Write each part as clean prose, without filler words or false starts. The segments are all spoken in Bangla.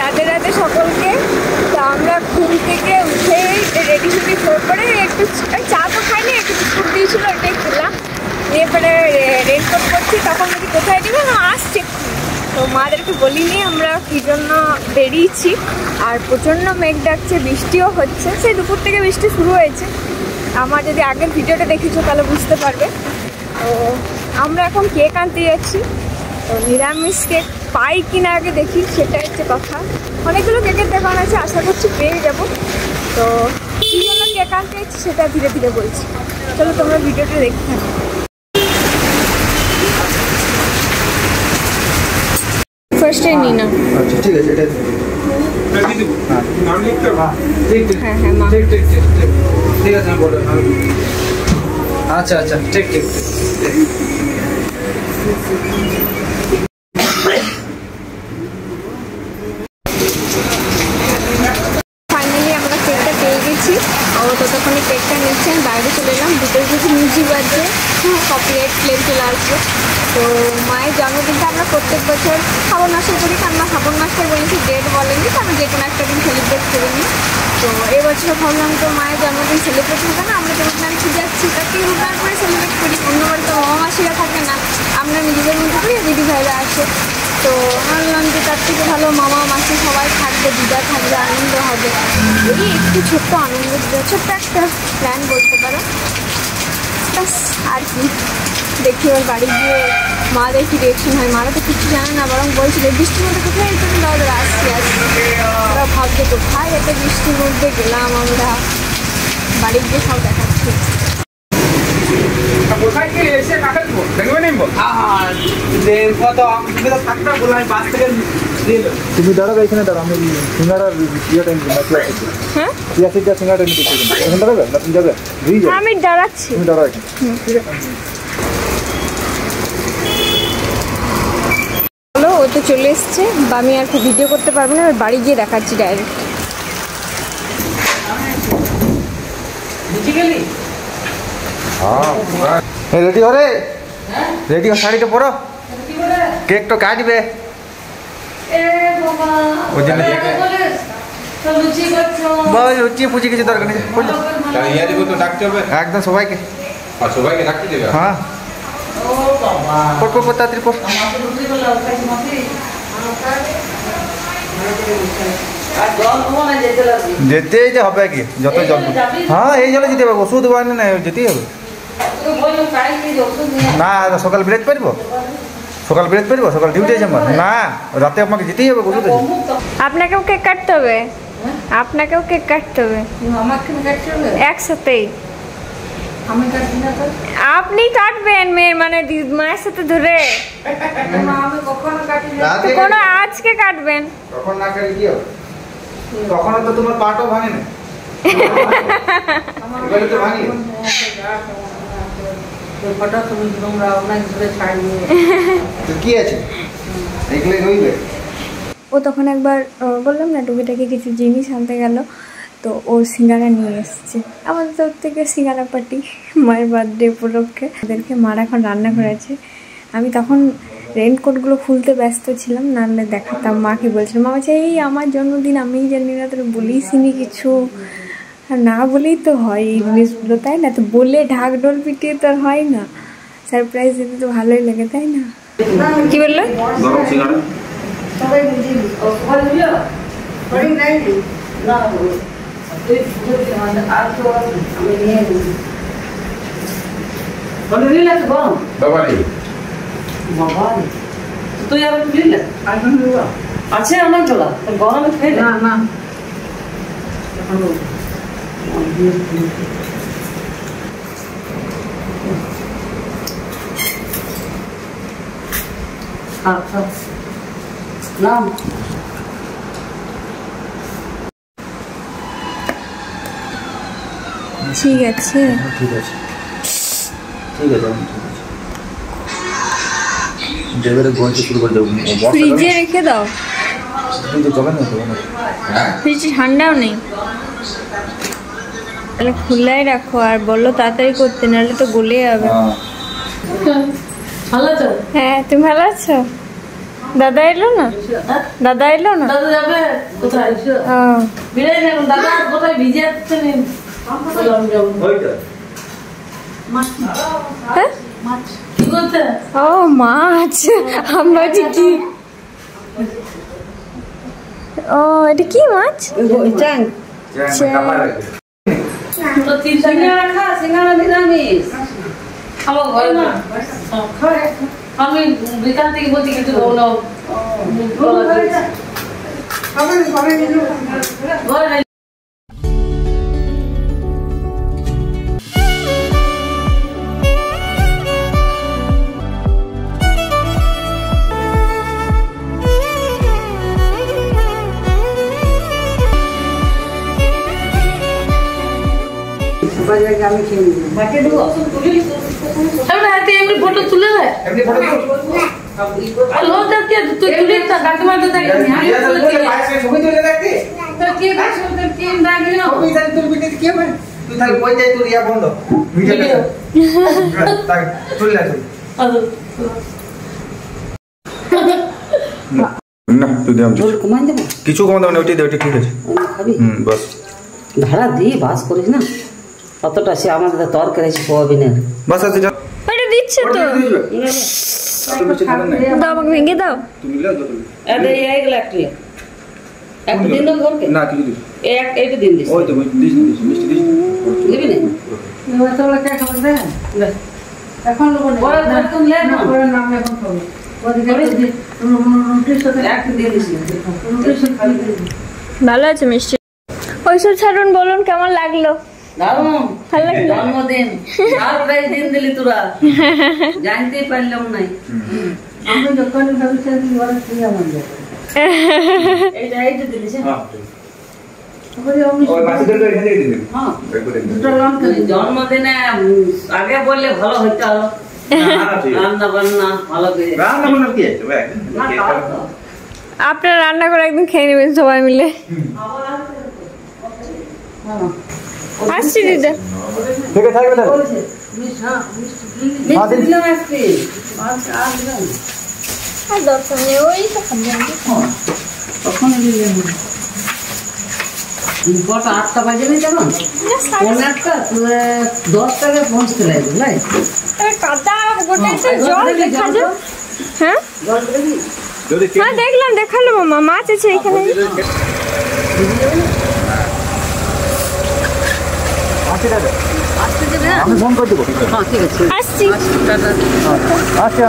রাতে রাতে সকলকে। তো আমরা ঘুম থেকে উঠে রেডি সেডি করে একটু চা তো খাইনি, একটু বিস্কুট দিয়েছিল, ওটাই খেলাম। এরপরে রেনকোট করছি, তখন বলছি কোথায় যাবে, আসছে। তো মাদেরকে বলিনি আমরা কী জন্য বেরিয়েছি। আর প্রচণ্ড মেঘ ডাকছে, বৃষ্টিও হচ্ছে, সেই দুপুর থেকে বৃষ্টি শুরু হয়েছে। আমার যদি আগের ভিডিওটা দেখেছো তাহলে বুঝতে পারবে। তো আমরা এখন কেক আনতে যাচ্ছি। তো নিরামিষ কেক পাই কিনা আগে দেখি, সেটা হচ্ছে কথা। অনেকগুলো কেকের দোকান আছে, আশা করছি পেয়ে যাব। তো কী জন্য কেক আনতে যাচ্ছি সেটা ধীরে ধীরে বলছি। চলো তোমরা ভিডিওটা দেখতে থাকো। ফার্স্টে নি না, আচ্ছা ঠিক আছে, এটা হ্যাঁ হ্যাঁ মা ঠিক আছে বলো। আচ্ছা আচ্ছা ঠিক ঠিক। ফাইনালি আমরা কেকটা পেয়ে গেছি। ও ততক্ষণে কেকটা নিচ্ছেন, বাইরে চলে এলাম। ভিতরে কিছু মিউজিক বাজছে, কপিরাইট ক্লেম চলে আসবে। তো মায়ের জন্মদিনটা আমরা প্রত্যেক বছর শ্রাবণ মাসে করি, কারণ শ্রাবণ মাসে বলেছি ডেট বলেনি, কারণ যে কোনো একটা দিন সেলিব্রেট করে নিই। তো এবছর ভাবলাম তো মায়ের জন্মদিন সেলিব্রেট হবে না, আমরা যেমন আমি যাচ্ছি তাকে রোববার করে সেলিব্রেট করি। অন্যবার তো মামা মাসিরা থাকে না, আমরা নিজেদের মধ্যে করি, দিদি ভাইরা আসে। তো ভাবলাম যে তার থেকে ভালো মামা মাসি সবাই থাকবে, দিদা থাকবে, আনন্দ হবে। এই একটু ছোট্ট আনন্দ, ছোট্ট একটা প্ল্যান বলতে পারো। ব্যাস আর কি। দেখি ওর বাড়ি গিয়ে মা দেখি রিয়েকশন হয়। মারা তো কিছু জানে না, বরং বলছিল বৃষ্টির মধ্যে কোথায় যেতে, দাদা আসছি আসছি। ওরা ভাবছে কোথায় এত বৃষ্টির মধ্যে গেলাম আমরা। বাড়ি গিয়ে সব দেখাচ্ছি। তুমি দাঁড়াবে এখানে, দাঁড়া আমি সিঙ্গাড়ার ইয়েটা হ্যাঁ সিঙ্গাড়া নিতে এখানে দাঁড়াবে না, তুমি যাবে আমি দাঁড়াচ্ছি, তুমি দাঁড়াও এখানে। ঠিক আছে হলো, ও তো চলে এসছে। আমি আর ভিডিও করতে পারবো না, বাড়ি গিয়ে দেখাচ্ছি ডাইরেক্ট। রেডি হরে, রেডি হো, শাড়িটা পরো, কেক তো কাটবে। লুচি ফুচি কিছু দরকার নেই, একদম সবাইকে ডাকতে দেবে। হ্যাঁ পর তাড়াতাড়ি পর। যেতেই যে হবে কি, যত জল। হ্যাঁ এই জলে যেতে হবে, ওষুধ বানি না, যেতেই হবে। না সকাল বেরোতে পারবো, সকাল বেরোতে পারবো, সকাল ডিউটি আছে আমার। না রাতে আমাকে যেতেই হবে, ওষুধ আছে। আপনাকেও কেক কাটতে হবে, আপনাকেও কেক কাটতে হবে একসাথেই। আপনি কাটবেন মেয়ের মানে মায়ের সাথে ধরে, কোনো আজকে কাটবেন। তখন না কাটলে কি হবে, তখন তো তোমার পাটাও ভাঙে না। ভাঙি কি আছে, ও তখন একবার বললাম না টুকিটাকি কিছু জিনিস আনতে গেল, তো ও সিঙ্গারা নিয়ে এসছে আমাদের তরফ থেকে, সিঙ্গারা পার্টি মায়ের বার্থডে উপলক্ষে। ওদেরকে মার এখন রান্না করেছে। আমি তখন রেনকোটগুলো খুলতে ব্যস্ত ছিলাম, নাহলে দেখাতাম। মাকে বলছিলাম, মা বলছে এই আমার জন্মদিন, আমিই জানি না, তোর বলিসনি কিছু। না বলেই তো হয় এই জিনিসগুলো, তাই না? তো বলে ঢাক ঢোল পিটিয়ে তো আর হয় না, সারপ্রাইজ দিতে তো ভালোই লাগে, তাই না? কি বললো? তুই আর আছে অনেক গলা গরমে খেয়ে না না নাম ঠিক আছে, ঠিক আছে, ঠিক আছে, দেবের গলতে শুরু করে দেবো। ফ্রিজে রেখে দাও, ফ্রিজে চলে না তো, ফ্রিজে ঠান্ডাও নেই। তাহলে খোলাই রাখো আর বলো তাড়াতাড়ি করতে, নাহলে তো গলে যাবে। ভালো আছো? হ্যাঁ তুমি ভালো আছো? দাদা এলো না? দাদা এলো না? দাদা যাবে কোথায়? বিড়াই না দাদা কোথায় ভিজে যাচ্ছে নি? হ্যাঁ? কি করছে? ও মাছ, আমরা কি? ও এটা কি মাছ? চ্যাং। তো তিন সিঙ্গারা খা, সিঙ্গারা নিরামিষ। খাবো ঘরে না। আমি বিকাল থেকে বলছি কিছু খাবো না। ঘরে আমি খেয়ে এমনি ফটো তুলে দেয় আর লোক দেখতে তুই তুলে কাকিমা তো দেখে কিছু কম দাও না, ওইটাই দে, ওইটা ঠিক আছে। বাস ভাড়া দিয়ে বাস করিস না অতটা, সে আমাদের তরকারি সোয়াবিনের বাস আছে যা। ওটা দিচ্ছে তো, দাও আমাকে ভেঙে দাও। এইগুলো একটা দিন দেবো ঘরকে না কিছু দিস এইটা দিন দিস ওই তো দিস মিষ্টি দিস দিবি না এখন নাম এখন খাবো একটা দিয়ে দিস ভালো আছে মিষ্টি। ওইসব ছাড়ুন, বলুন কেমন লাগলো? দারুণ ভালো লাগলো? জন্মদিন আর প্রায় দিন দিলি তোরা জানতেই পারলাম নাই আমি যখন ভাবছি ওরা কি আমার এইটা দিলিস ওই বাসিটা তো এখানে দিয়ে দিন। হ্যাঁ দুটো লঙ্কা জন্মদিনে আগে বললে ভালো হইতো আরো রান্না বান্না ভালো করে রান্না বান্না কি আছে ভাই? না, তাও তো। আপনারা রান্না করে একদিন খেয়ে নেবেন সবাই মিলে। আসছি দিদা। ঠিক আছে থাকবে তাহলে। মিষ্টি দিলাম একটি আর দরকার নেই, ওই তো তখন দিলাম কটা 8টা বাজে না যখন 15টা 10 টাকা পৌঁছতে লাগবে ভাই কাদা গোটা জল দেখা যায়। হ্যাঁ যদি হ্যাঁ দেখলাম, দেখালো মামা, মাছ আছে এখানে। আসি দাদা, আসতে দেবে না আমি ফোন করে দেবো। হ্যাঁ ঠিক আছে আসছি। টাটা আচ্ছা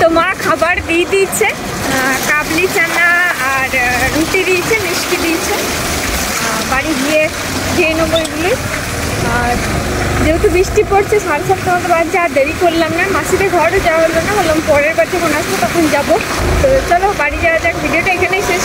তো মা খাবার দিয়ে দিচ্ছে, কাবলি চানা আর রুটি দিয়েছে, মিষ্টি দিয়েছে। বাড়ি গিয়ে খেয়ে নেবো এগুলি। আর যেহেতু বৃষ্টি পড়ছে, 7:30 মতো বাজছে, আর দেরি করলাম না। মাসিদের ঘরও যাওয়া হলো না, বললাম পরের বার যখন আসবো তখন যাবো। তো চলো বাড়ি যাওয়া যাক। ভিডিওটা এখানেই শেষ